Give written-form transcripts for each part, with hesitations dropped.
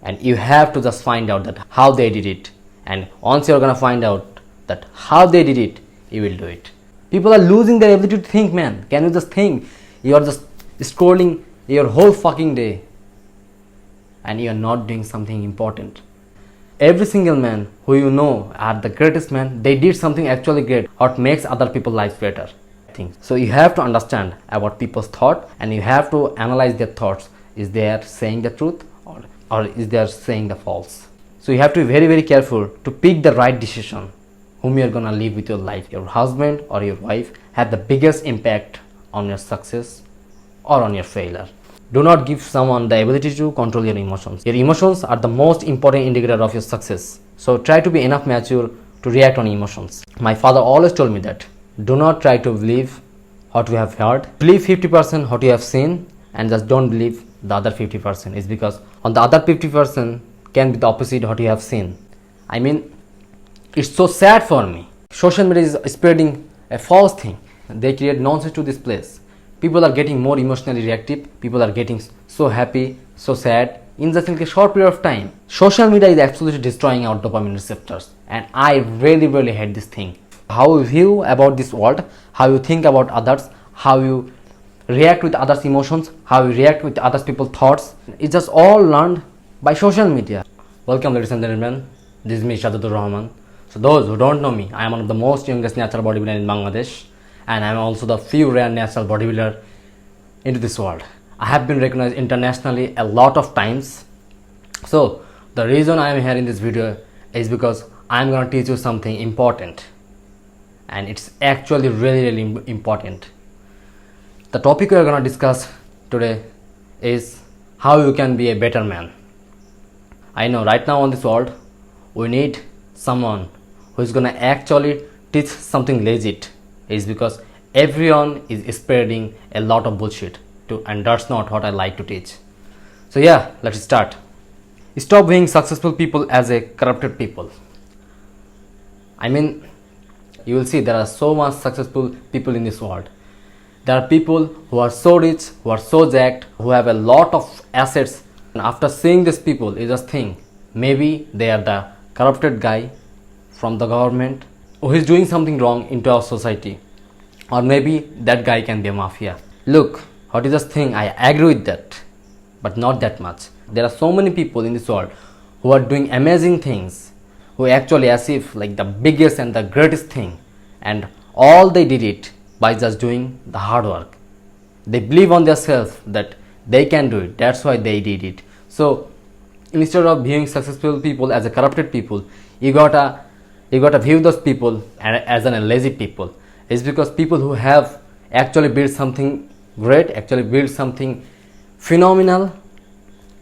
and you have to just find out that how they did it. And once you're gonna find out that how they did it, you will do it. People are losing their ability to think, man. Can you just think? You're just scrolling your whole fucking day and you're not doing something important. Every single man who you know are the greatest man, they did something actually great, what makes other people's lives better. So you have to understand about people's thought, and you have to analyze their thoughts. Is they are saying the truth, or is they are saying the false? So you have to be very, very careful to pick the right decision whom you are gonna live with your life. Your husband or your wife have the biggest impact on your success or on your failure. Do not give someone the ability to control your emotions. Your emotions are the most important indicator of your success. So try to be enough mature to react on emotions. My father always told me that do not try to believe what you have heard. Believe 50% what you have seen, and just don't believe the other 50%. It's because on the other 50% can be the opposite what you have seen. I mean, it's so sad for me. Social media is spreading a false thing. They create nonsense to this place. People are getting more emotionally reactive. People are getting so happy, so sad in just a short period of time. Social media is absolutely destroying our dopamine receptors, and I really, really hate this thing. How you view about this world, how you think about others, how you react with others' emotions, how you react with other people's thoughts, it's just all learned by social media. Welcome, ladies and gentlemen. This is me, Sazzadur Rahman. So those who don't know me, I am one of the most youngest natural bodybuilder in Bangladesh, and I am also the few rare natural bodybuilder into this world. I have been recognized internationally a lot of times. So the reason I am here in this video is because I am gonna teach you something important. And it's actually really, really important. The topic we are going to discuss today is how you can be a better man. I know right now on this world, we need someone who is going to actually teach something legit. It's because everyone is spreading a lot of bullshit and that's not what I like to teach. So yeah, let's start. Stop viewing successful people as a corrupted people. I mean, you will see there are so much successful people in this world. There are people who are so rich, who are so jacked, who have a lot of assets. And after seeing these people, you just think maybe they are the corrupted guy from the government who is doing something wrong into our society. Or maybe that guy can be a mafia. Look, what is this thing? I agree with that, but not that much. There are so many people in this world who are doing amazing things, who actually achieve like the biggest and the greatest thing, and all they did it by just doing the hard work. They believe on themselves that they can do it, that's why they did it. So instead of viewing successful people as a corrupted people, you gotta view those people as an lazy people. It's because people who have actually built something great, actually built something phenomenal,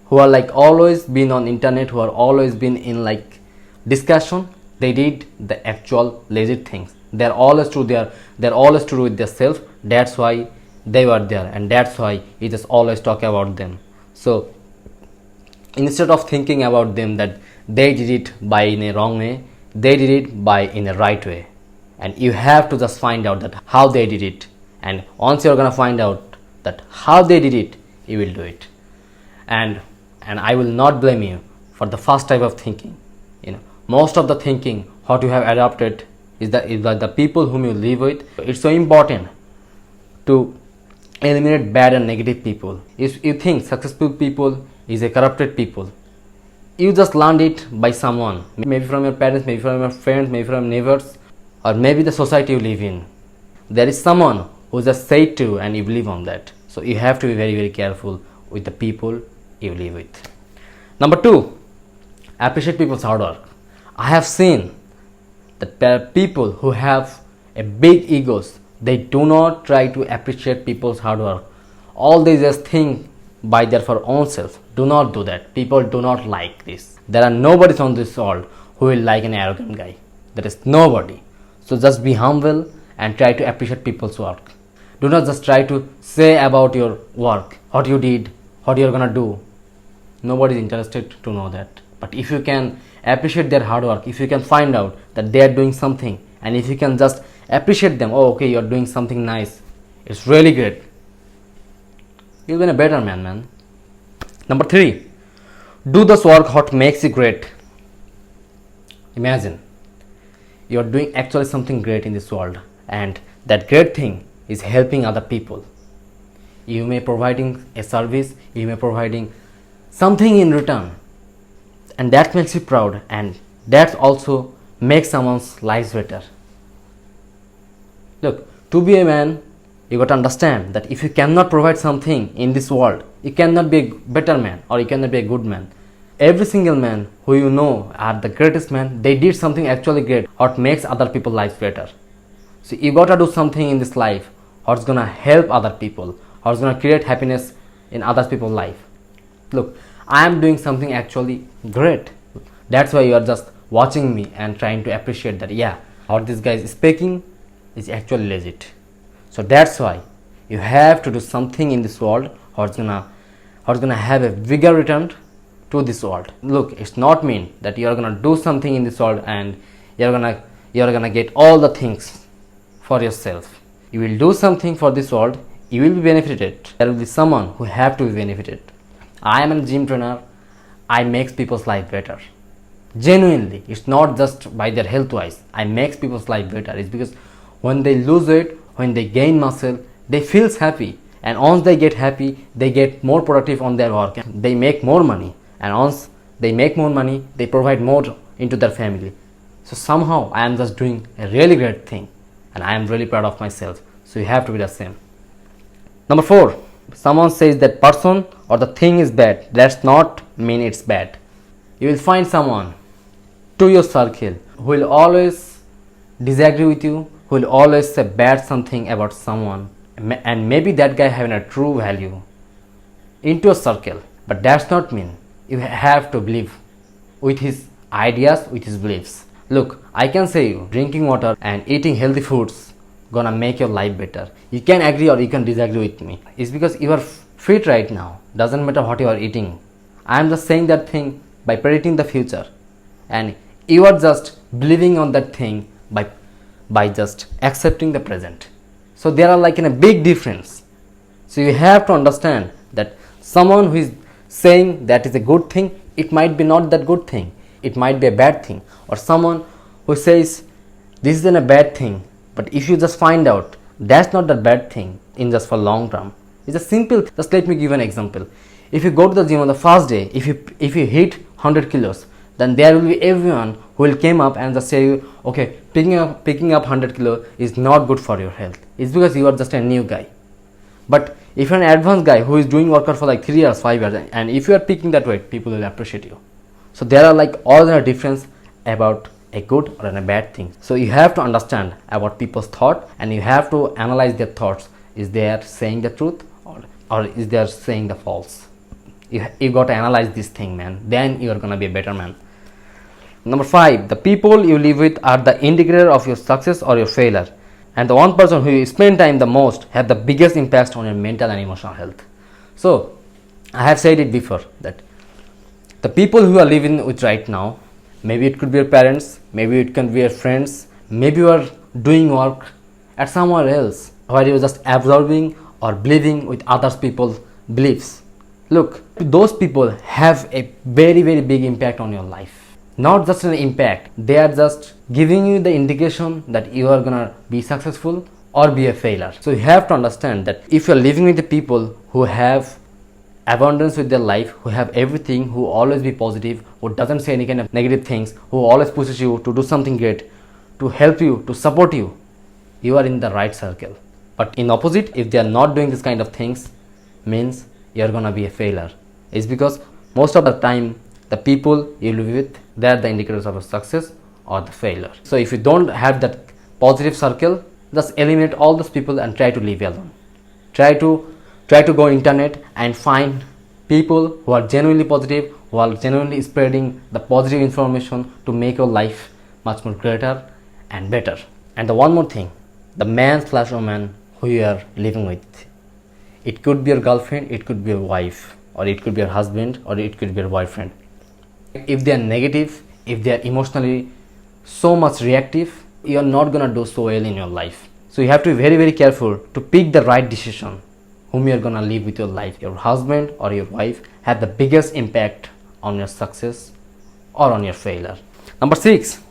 who are like always been on internet, who are always been in like discussion, they did the actual legit things. They're always true. They're always true with themselves. That's why they were there, and that's why you just always talk about them. So instead of thinking about them that they did it by in a wrong way, they did it by in a right way, and you have to just find out that how they did it. And once you're gonna find out that how they did it, you will do it. And I will not blame you for the first type of thinking. Most of the thinking what you have adopted is that the people whom you live with. It's so important to eliminate bad and negative people. If you think successful people is a corrupted people, you just learned it by someone, maybe from your parents, maybe from your friends, maybe from neighbors, or maybe the society you live in. There is someone who just said to, and you believe on that. So you have to be very, very careful with the people you live with. Number 2, appreciate people's hard work. I have seen that people who have a big egos, they do not try to appreciate people's hard work. All they just think by their for own self. Do not do that. People do not like this. There are nobody on this world who will like an arrogant guy. There is nobody. So just be humble and try to appreciate people's work. Do not just try to say about your work, what you did, what you're gonna do. Nobody is interested to know that. But if you can appreciate their hard work, if you can find out that they are doing something, and if you can just appreciate them, oh okay, you're doing something nice, it's really great, you'll be a better man. Number 3, Do this work what makes you great. Imagine you are doing actually something great in this world, and that great thing is helping other people. You may providing a service, you may providing something in return, and that makes you proud, and that also makes someone's lives better. Look, to be a man, you got to understand that if you cannot provide something in this world, you cannot be a better man or you cannot be a good man. Every single man who you know are the greatest man, they did something actually great what makes other people's lives better. So you got to do something in this life what's gonna help other people, what's gonna create happiness in other people's life. Look, I am doing something actually great. That's why you are just watching me and trying to appreciate that, yeah, what this guy is speaking is actually legit. So that's why you have to do something in this world what's gonna have a bigger return to this world. Look, it's not mean that you are gonna do something in this world and you're gonna get all the things for yourself. You will do something for this world, you will be benefited. There will be someone who have to be benefited. I am a gym trainer. I make people's life better. Genuinely, it's not just by their health wise. I make people's life better. It's because when they lose weight, when they gain muscle, they feel happy, and once they get happy, they get more productive on their work. They make more money, and once they make more money, they provide more into their family. So somehow I am just doing a really great thing, and I am really proud of myself. So you have to be the same. Number 4, someone says that person or the thing is bad. That's not mean it's bad. You will find someone to your circle who will always disagree with you, who will always say bad something about someone, and maybe that guy having a true value into a circle, but that's not mean you have to believe with his ideas, with his beliefs. Look, I can say you drinking water and eating healthy foods gonna make your life better. You can agree or you can disagree with me. It's because you are fit right now, doesn't matter what you are eating. I am just saying that thing by predicting the future, and you are just believing on that thing by just accepting the present. So there are like in a big difference. So you have to understand that someone who is saying that is a good thing, it might be not that good thing, it might be a bad thing. Or someone who says this isn't a bad thing, but if you just find out that's not the bad thing in just for long term. It's a simple, just let me give an example. If you go to the gym on the first day, if you hit 100 kilos, then there will be everyone who will come up and just say you, okay, picking up 100 kilo is not good for your health. It's because you are just a new guy. But if you're an advanced guy who is doing workout for like 3 years, 5 years, and if you are picking that weight, people will appreciate you. So there are like all the difference about a good or a bad thing. So you have to understand about people's thought, and you have to analyze their thoughts. Is they are saying the truth or is they are saying the false? You got to analyze this thing, man. Then you are gonna be a better man. Number 5, the people you live with are the indicator of your success or your failure, and the one person who you spend time the most have the biggest impact on your mental and emotional health. So I have said it before that the people who are living with right now, maybe it could be your parents, maybe it can be your friends, maybe you are doing work at somewhere else where you are just absorbing or believing with others people's beliefs. Look, those people have a very big impact on your life. Not just an impact, they are just giving you the indication that you are gonna be successful or be a failure. So you have to understand that if you are living with the people who have abundance with their life, who have everything, who always be positive, who doesn't say any kind of negative things, who always pushes you to do something great, to help you, to support you, you are in the right circle. But in opposite, if they are not doing this kind of things, means you are gonna be a failure. It's because most of the time the people you live with, they are the indicators of a success or the failure. So if you don't have that positive circle, just eliminate all those people and try to live alone. Try to go internet and find people who are genuinely positive, who are genuinely spreading the positive information to make your life much more greater and better. And the one more thing, the man/woman who you are living with, it could be your girlfriend, it could be your wife, or it could be your husband, or it could be your boyfriend. If they are negative, if they are emotionally so much reactive, you are not gonna do so well in your life. So you have to be very careful to pick the right decision whom you are gonna live with your life. Your husband or your wife have the biggest impact on your success or on your failure. Number 6,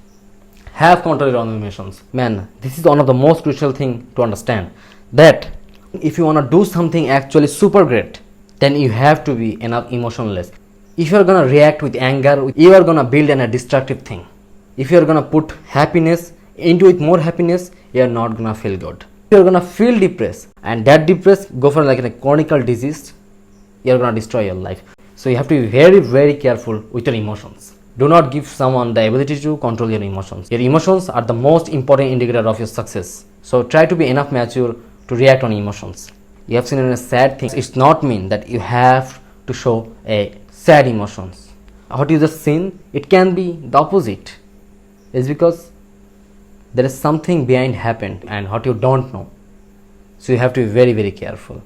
have control your own emotions. Man, this is one of the most crucial thing to understand, that if you want to do something actually super great, then you have to be enough emotionless. If you are gonna react with anger, you are gonna build a destructive thing. If you are gonna put happiness into it, more happiness, you are not gonna feel good. You are gonna feel depressed, and that depressed go for like a chronic disease. You are gonna destroy your life. So you have to be very, very careful with your emotions. Do not give someone the ability to control your emotions. Your emotions are the most important indicator of your success. So try to be enough mature to react on emotions. You have seen a sad thing. It's not mean that you have to show a sad emotions. What you just seen, it can be the opposite. It's because there is something behind happened and what you don't know. So you have to be very, very careful.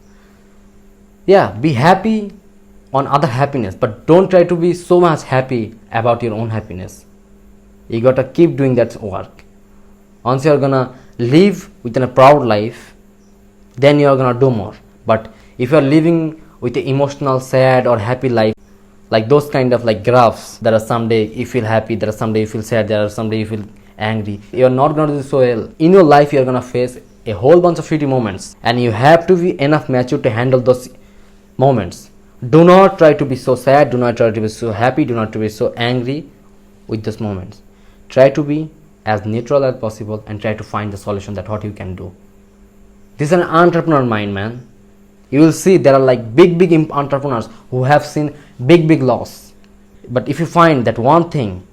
Yeah, be happy on other happiness, but don't try to be so much happy about your own happiness. You gotta keep doing that work. Once you're gonna live within a proud life, then you're gonna do more. But if you're living with an emotional, sad or happy life, like those kind of like graphs, there are some day you feel happy, there are some day you feel sad, there are some day you feel angry, you're not gonna do so well. In your life you're gonna face a whole bunch of shitty moments, and you have to be enough mature to handle those moments. Do not try to be so sad, do not try to be so happy, do not to be so angry with those moments. Try to be as neutral as possible and try to find the solution that what you can do. This is an entrepreneur mind, man. You will see there are like big entrepreneurs who have seen big loss. But if you find that one thing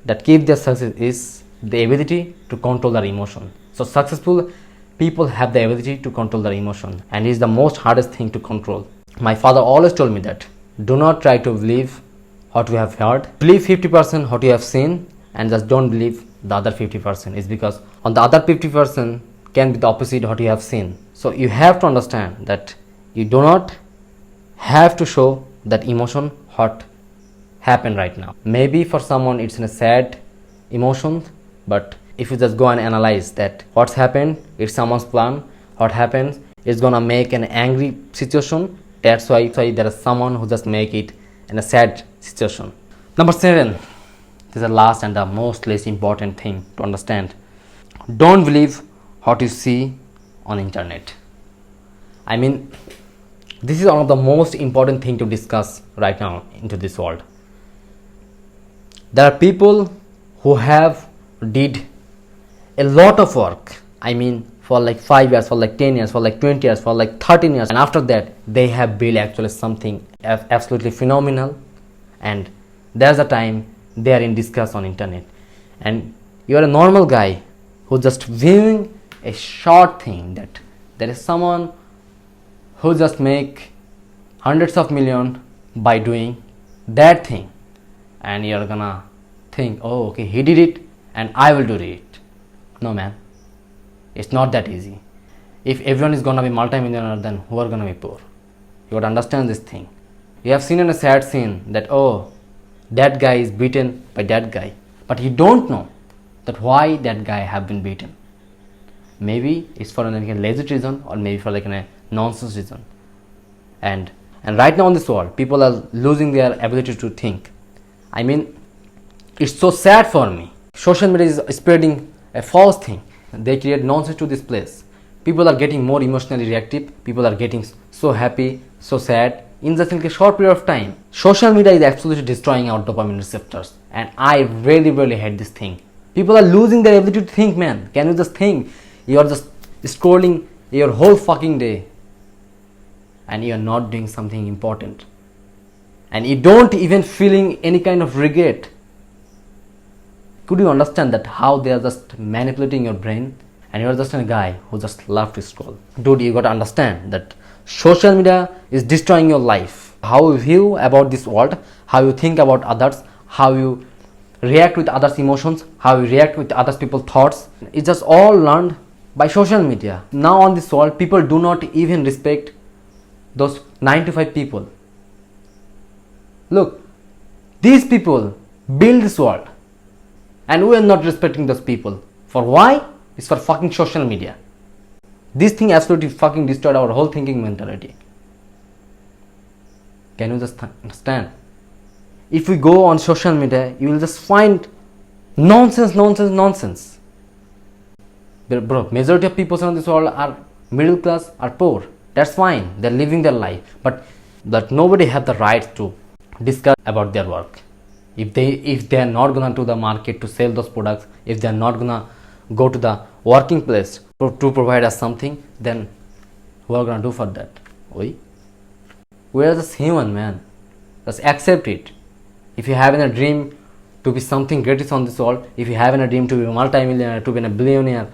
that keeps their success is the ability to control their emotion. So successful people have the ability to control their emotion, and it is the most hardest thing to control. My father always told me that do not try to believe what you have heard. Believe 50% what you have seen, and just don't believe the other 50%. It's because on the other 50% can be the opposite what you have seen. So you have to understand that you do not have to show that emotion what happened right now. Maybe for someone it's in a sad emotion, but if you just go and analyze that what's happened, it's someone's plan, what happens is gonna make an angry situation. That's why there is someone who just make it in a sad situation. Number 7, this is the last and the most least important thing to understand. Don't believe what you see on internet. I mean, this is one of the most important thing to discuss right now into this world. There are people who have did a lot of work. I mean, for like 5 years, for like 10 years, for like 20 years, for like 13 years, and after that they have built actually something absolutely phenomenal, and there's a time they are in discuss on internet, and you are a normal guy who just viewing a short thing that there is someone who just make hundreds of millions by doing that thing, and you're gonna think, oh okay, he did it and I will do it. No man, it's not that easy. If everyone is gonna be multi-millionaire, then who are gonna be poor? You gotta understand this thing. You have seen in a sad scene that oh, that guy is beaten by that guy, but you don't know that why that guy have been beaten. Maybe it's for like a lazy reason, or maybe for like a nonsense reason. And right now in this world, people are losing their ability to think. I mean, it's so sad for me. Social media is spreading a false thing. They create nonsense to this place. People are getting more emotionally reactive. People are getting so happy, so sad in just a short period of time. Social media is absolutely destroying our dopamine receptors, and I really hate this thing. People are losing their ability to think, man. Can you just think? You are just scrolling your whole fucking day, and you are not doing something important, and you don't even feeling any kind of regret. Could you understand that how they are just manipulating your brain, and you are just a guy who just love to scroll? Dude, you got to understand that social media is destroying your life. How you view about this world, how you think about others, how you react with others' emotions, how you react with others people's thoughts, it's just all learned by social media. Now on this world, people do not even respect those 9 to 5 people. Look, these people build this world, and we are not respecting those people. For why? It's for fucking social media. This thing absolutely fucking destroyed our whole thinking mentality. Can you just understand? if we go on social media, you will just find nonsense. Bro, majority of people in this world are middle class or poor. That's fine, they're living their life, but that nobody have the right to discuss about their work. If they are not gonna to the market to sell those products, if they are not gonna go to the working place to provide us something, then what are gonna do for that? We are just human, man. Just accept it. If you have a dream to be something greatest on this world, if you have a dream to be a multi-millionaire, to be a billionaire,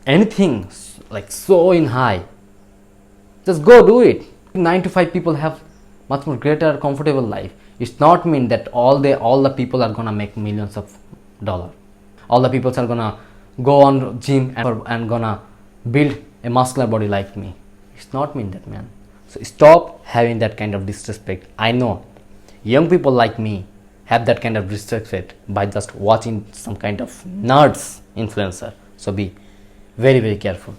anything like so in high, just go do it. 9 to 5 people have much more greater comfortable life. It's not mean that all the people are gonna make millions of dollars. All the people are gonna go on gym and gonna build a muscular body like me. It's not mean that, man. So stop having that kind of disrespect. I know young people like me have that kind of disrespect by just watching some kind of nerds influencer. So be very, very careful.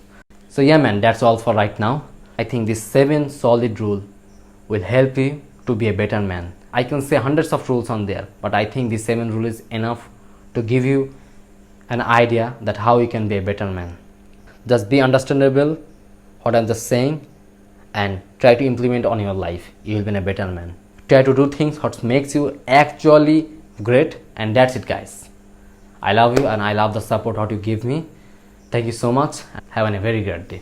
So yeah, man, that's all for right now. I think this 7 solid rule will help you to be a better man. I can say hundreds of rules on there, but I think this 7 rule is enough to give you an idea that how you can be a better man. Just be understandable what I'm just saying and try to implement on your life. You will be a better man. Try to do things what makes you actually great, and that's it, guys. I love you and I love the support what you give me. Thank you so much. Have a very great day.